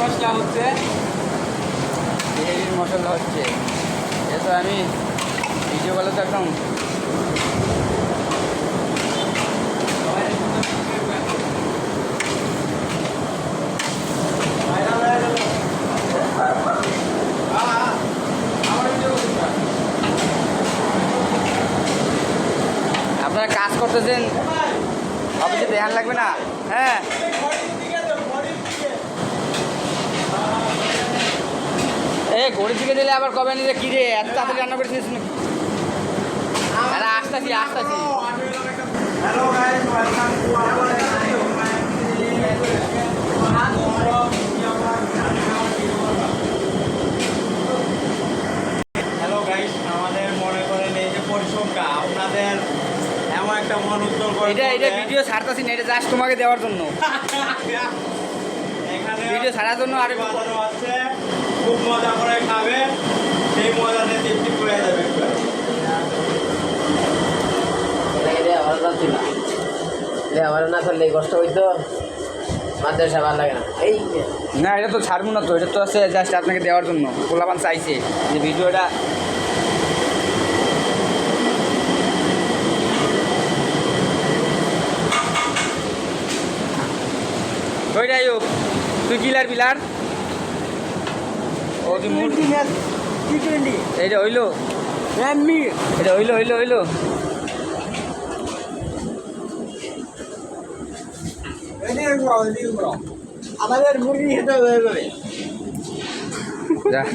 মশলা হচ্ছে, হেভি মশলা হচ্ছে। এতো আমি ভিডিও বলে তো একদম আপনারা কাজ করতেছেন, অফিসে ধ্যান লাগবে না। হ্যাঁ, ঘড়ির দিকে দিলে আবার কবে নিলে কি রে, এত তাড়াতাড়ি রান্না করেছিস নাকি? আরে আসতেছি। Hello guys, welcome to our hello guys, আমাদের মনে করেন এই যে পরিশ্রমটা আপনাদের এমন একটা মন উজ্জ্বল করে এটা ভিডিও ছাড়তাছি না, এটা জাস্ট তোমাকে দেওয়ার জন্য। এখানে ভিডিও ছাড়ার জন্য আর বাজানো আছে, খুব মজা করে খাবে, সেই মজাতে তৃপ্তি করে যাবে। আমার না করলে কষ্ট হইতো, মাদ্রাসা ভালো লাগে না। এই না, এটা তো ছাড়বো না তো, এটা তো আছে জাস্ট আপনাকে দেওয়ার জন্য। পোলাপান চাইছে যে ভিডিওটা ওই যাই হোক। তুই কিলার বিলার ও তুই এইটা হইলো, এটা হইলো আমাদের মুরগি খেতে হবে। যা।